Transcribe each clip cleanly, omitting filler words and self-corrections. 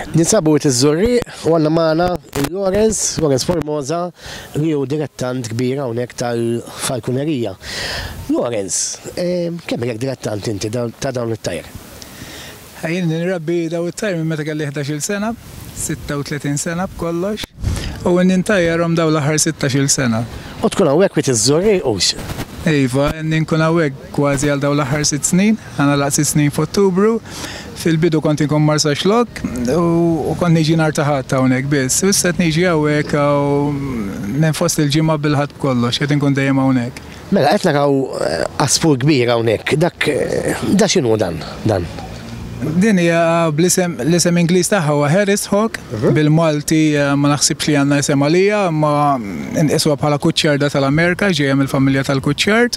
Ninsabu iż-Żurrieq u għandna magħna Lawrence Formosa li hu direttant kbir hawnhekk tal-falkunerija. Lawrence, kemm hekk direttant inti ta' dawn it-tajr? Jien nirabbi daw it-tajr minn meta kelli 11-il sena, 36 sena b'kollox, u nintajjarhom daw l-aħħar 16-il sena. U tkun hawnhekk wit iż-Żurrieq hux? Iva, nkun hawnhekk kważi għal daw l-aħħar 6 snin, għandna laqgħet 6 snin f'Ottubru. Fil-bidu kont inkun marsa xlok u kont niġi nhar ta' ħadd hawnhekk biss. U issa niġi hawnhekk u minn fost il-ġimgħa bil-ħadd kollox, qed inkun dejjem hawnhekk. Mela qed naraw għasfur kbir hawnhekk, da x'inhu dan? Din hija l-isem Ingliż tagħha huwa Harris Hawk, bil-Malti ma naħsibx li għandna isem għalija, ma nqisuha bħala kuċċarda tal-Amerika, ġejja mill-familja tal-kuċċart.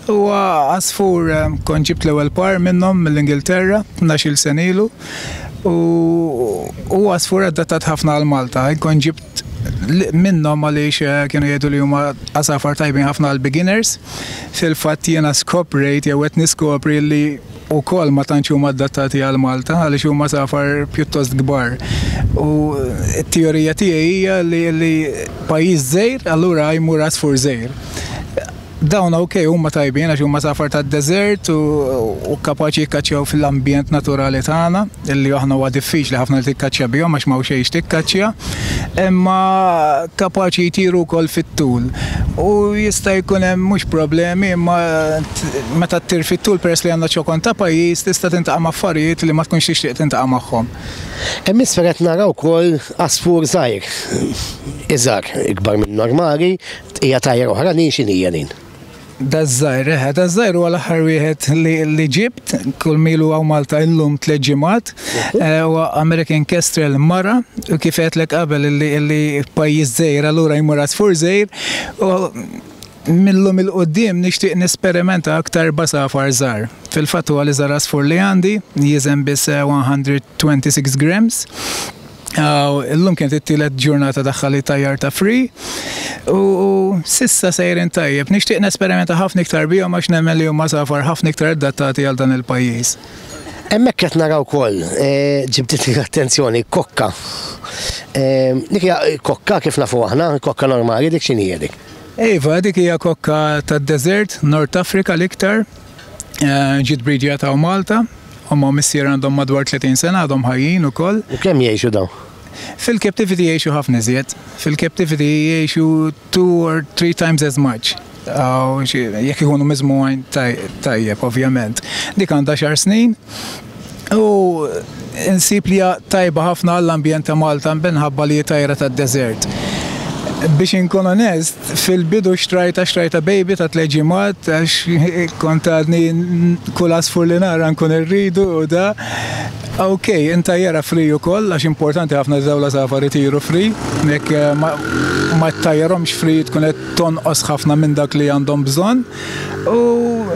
Huwa għasfur kont ġibt l-ewwel par minnhom mill-Ingilterra 12-il sen ilu u għasfur adattat ħafna għal Malta. Kont ġibt minnhom għaliex kienu jgħidu li huma għasafar tajbin ħafna għal beginners. Fil-fatt jiena skoprejt jew qed niskopri li wkoll ma tantx huma adattati għal Malta għaliex huma safar pjuttost kbar. U t-teorija tiegħi hija li pajjiż żgħir allura jmur għasfur żgħir. Dawn huma tajbin għax huma safar tad-deżert u kapaċi jikkaċċjaw fil-ambjent naturali tagħna, illi aħna huwa diffiċli ħafna li tikkaċċja bihom għax m'hawn xejn tikkaċċja, imma kapaċi jtiru wkoll fit-tul. U jista' jkun hemm mhux problemi, imma meta ttir fit-tul peress li għandna ċokon ta' pajjiż tista' tintaqa' ma' affarijiet li ma tkunx tixtieq tintaqa' magħhom. Hemm isfer qed naraw ukoll għasfur żgħir, iżgħar ikbar minn normali, hija tajjeb oħra x'inhija din? Daż-żgħir huwa l-aħħar wieħed li ġibt, kull milu għaw Malta illum 3 ġimgħat, huwa American Kestrel mara, u kif qedlek qabel li pajjiż żgħir allura jmur għasfur żgħir, u millum il-qoddim nixtieq nesperimenta aktar basafar żgħar. Fil-fatt huwa l-iżgħar għasfur li għandi, jiżen biss 126 grams. Illum kienet it-tielet ġurnata daħħali tajjar ta' free u sissa sejrin tajjeb. Nixtieq nesperimenta ħafna iktar bihom għax nemmen li huma safar ħafna iktar adattati għal dan il-pajjiż. Hemmhekk qed naraw ukoll ġibdiet l-attenzjoni kokka. Dik hija kokka kif nafu aħna, kokka normali dik x'inhija dik? Iva, dik hija kokka tad-deżert, North Africa l-iktar, ġiet briġjata Malta. Huma missier għandhom madwar 30 sena għadhom ħajjin ukoll. U kemm jgħixu dawn? Fil-captivity jgħixu ħafna iżjed. Fil-captivity jgħixu 2 or 3 times as much. Jekk ikunu miżmugħin tajjeb, ovvjament. Dik għandha 10 snin u insib li tajba ħafna għall-ambjent ta' Malta minħabba li tajra tad-deżert. Biex inkun onest, fil-bidu xtrajta baby ta' 3 ġimgħat għax kont għadni kull għasfur li nara nkun irridu u da. Inta jara free ukoll għax importanti ħafna dawla safar itiru free, mek ma tajjarhomx free tkun qed tonqos ħafna minn dak li għandhom bżonn u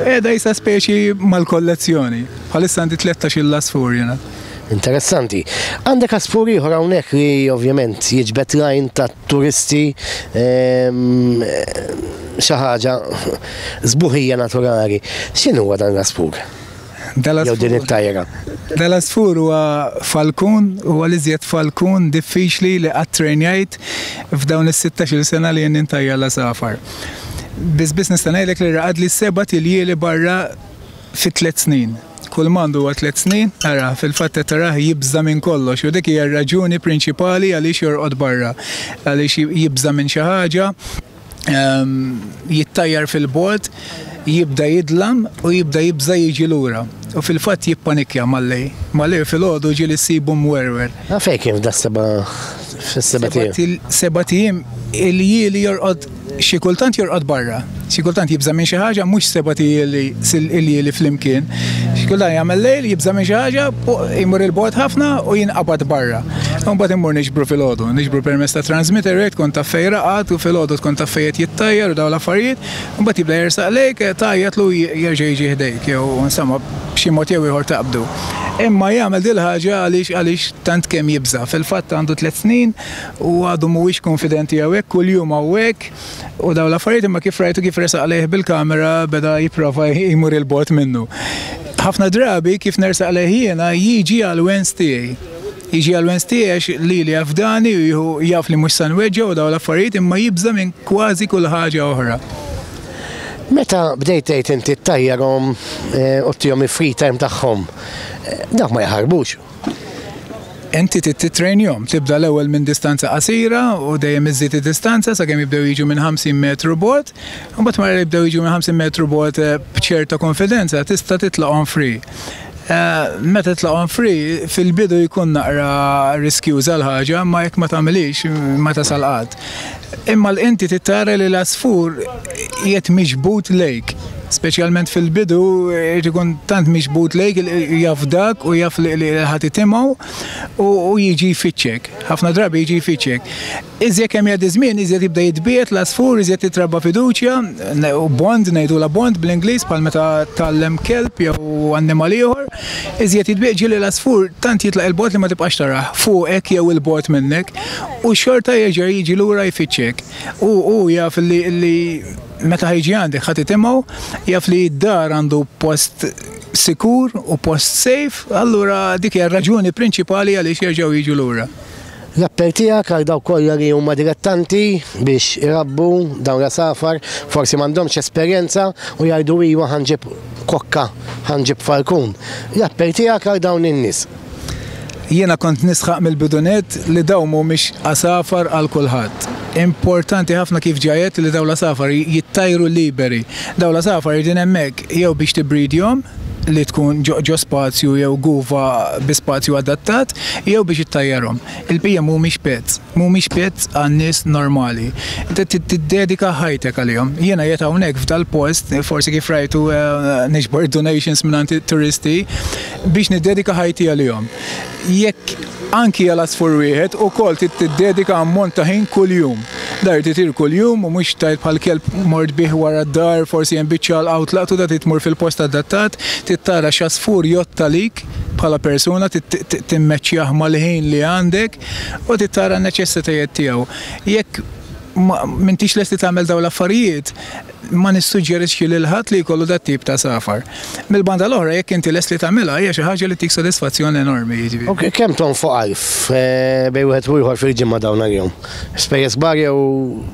qiegħda jisa speċi mal-kollezzjoni. Bħalissa għandi 13 asfur jiena. Interessanti. Għandek għasfur ieħor hawnhekk li ovvjament jiġbed lajn ta' turisti xi ħaġa żbuħija naturali. X'inhu huwa dan l-għasfur? Jew din it-tajra. Dal-għasfur huwa falkun, huwa l-iżjed falkun diffiċli li qatt-trejnjajt f'dawn is-16-il sena li jien intajja l-safar. Biss nista' ngħidlek li raqad li 7 tiljieli barra fi 3 snin. Kull mandu huwa 3 snin, ara fil-fatt tarah jibża minn kollox u dik hija r-raġuni prinċipali għaliex jorqod barra. Għaliex jibża minn xi ħaġa, jittajjar fil-bord, jibda jidlam u jibda jibża jiġi lura. U fil-fatt jippanikja mal-lej. Mal-lej fil-għodu ġili sibu mwerwer. Fejn kien f'da seba' tiem il-jieli jorqod xi kultant jorqod barra. Xi kultant jibża minn xi ħaġa mhux 7 il-jieli flimkien. Xi kultant jagħmel lejl jibża minn xi ħaġa, jmur il-bord ħafna u jinqabad barra. Mbagħad immur niġbru fil-għodu, niġbru permezz ta' transmitter tkun taf fejn raqad u fil-għodu tkun taf fejn jittajjar u dawn l-affarijiet, mbagħad jibda jersaq lejk tajjatlu jerġa' jiġi ħdejk jew insomma b'xi mod jew ieħor taqbdu. Imma jagħmel dil ħaġa għaliex tant kemm jibża. Fil-fatt għandu 3 snin u għadu mhuwiex konfidenti hawnhekk kuljum hawnhekk u dawn l-affarijiet imma kif rajtu kif resaq għalih bil-kamera beda jipprova jmur il-bot minnu. Ħafna drabi kif nersaq għalih jiena jiġi għal wens tiegħi. Jiġi għal-Wednesday għax li għafdani u jaf li mux sanweġġa u daw l-affarijiet imma jibża minn kważi kull ħaġa oħra. Meta bdejt tgħid inti ttajjarhom u tihom il-free time tagħhom, dak ma jaħarbux. Inti titrejnjom, tibda l-ewwel minn distanza qasira u dejjem iżżid id-distanza sakemm jibdew jiġu minn 50 metru bogħod, u mbagħad mara jibdew jiġu minn 50 metru bogħod b'ċerta konfidenza tista' titlaqhom free. Meta tlaqhom free, fil-bidu jkun naqra riskjuża l-ħaġa, ma jekk ma tagħmilix ma tasal qatt. Imma l-inti tittara li l-asfur qiegħed miġbud lejk. Speċjalment fil-bidu ikun tant miġbud lejk jaf dak u jaf li ħadd itimgħu u jiġi jfittxek. Ħafna drabi jiġi jfittxek. Iżjed kemm jgħaddi żmien, iżjed jibda jitbiet l-asfur, iżjed titrabba fiduċja u bond ngħidula bond bl-Ingliż bħal meta tallem kelb jew annimal ieħor, iżjed jitbiet ġieli l-asfur tant jitlaq il-bot li ma tibqax taraħ fuqek jew il-bot minnek u xorta jerġa' jiġi lura jfittxek. U jaf li meta ħajġi għandek ħadd itimgħu, jaf li d-dar għandu post sikur u post safe, allura dik hija r-raġuni prinċipali għaliex jerġgħu jiġu lura. L-appell tiegħek għal dawk kollha li huma dilettanti biex irabbu dawn l-asafar, forsi m'għandhomx esperjenza u jgħidu iwa ħanġib kokka, ħanġib falkun. L-appell tiegħek għal dawn in-nies. Jiena kont nisħaq mill-bidunet li dawn mhumiex asafar għal kulħadd. Importanti ħafna kif ġajet li daw l-asafar jittajru liberi. Daw l-asafar jidin hemmhekk jew biex tibridjhom li tkun ġo spazju jew guva bi spazju adattat, jew biex ittajjarhom. Il-bija mhumiex pets għan-nies normali. Tiddedika ħajtek għalihom. Jiena qiegħed hawnhekk f'dal-post, forsi kif rajtu niġbor donations minn turisti biex niddedika ħajti għalihom. Jekk anki għal-asfur wieħed ukoll tiddedika ammont ta' ħin kuljum. Dar titir kuljum u mhux tajt bħal kelb mord bih wara d-dar, forsi hemm biċċa l-outlaqtu da titmur fil-post adattat, tittara x'asfur jotta lik bħala persuna, timmeċċjah mal-ħin li għandek u tittara n-neċessitajiet tiegħu. Jekk m'intix lesti tagħmel dawn l-affarijiet, ma nissuġġerixxi lil ħadd li jkollu dat tip ta' safar. Mill-banda l-oħra jekk inti lest li tagħmilha hija xi ħaġa li tik sodisfazzjoni enormi jiġifieri. Ok, kemm tonfoq għalf bejn wieħed u ieħor fil-ġimma dawn għal-jum? Spejjeż kbar jew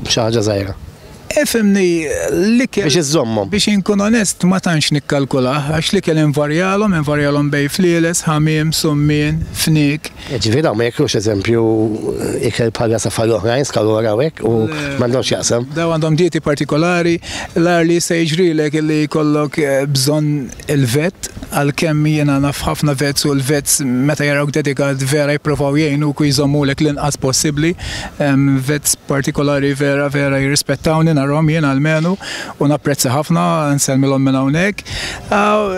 xi ħaġa żgħira? Ifhimni l-ikel biex iżommhom. Biex inkun onest ma tantx nikkalkula għax l-ikel invarjalhom bejn flieles, ħamiem, summien, fnik. Ġifieri dawn ma jeklux eżempju ikel bħala safar oħrajn skalora hekk u m'għandhomx jaqsam. Daw għandhom dieti partikolari, l-ar li se jiġrilek li jkollok bżonn il-vet għalkemm jiena naf ħafna vets u l-vets meta jarawk dedikat vera jippruvaw jgħinuk u jżommulek l-inqas possibbli. Vets partikolari vera jirrispettawni narhom jiena almenu u napprezza ħafna nsellmilhom minn hawnhekk.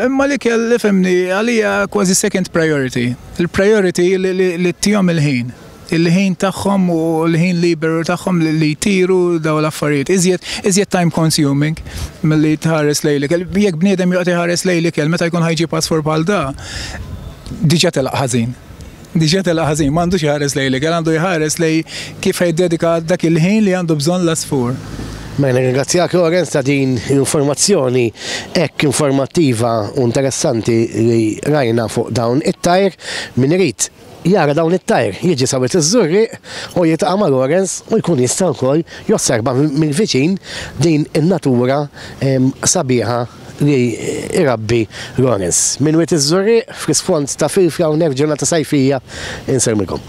Imma l-ikel ifhimni għalija kważi second priority. Il-priority li tihom il-ħin. Il-ħin tagħhom u l-ħin liberu tagħhom li jtiru daw l-affarijiet. Iżjed time consuming milli tħares lejlek. Jekk bniedem joqgħod iħares lejlek meta jkun ħajġi passfor bħal da, diġà telaq ħażin. M'għandux iħares lejlek, għandu jħares lej kif ħajdedika dak il-ħin li għandu bżonn l-asfur. Mela ringrazzjak Lorenz ta' din l-informazzjoni hekk informattiva u interessanti li rajna fuq dawn it-tajr min irid jara dawn it-tajr jiġi sawet iż-Żurrieq u jiltaqa' ma' Lorenz u jkun jista' wkoll josserva mill-viċin din in-natura sabiħa li irabbi Lorenz. Min wiet iż-Żurrieq fl-isfond ta' Filfra hawnhekk ġurnata sajfija insermikom.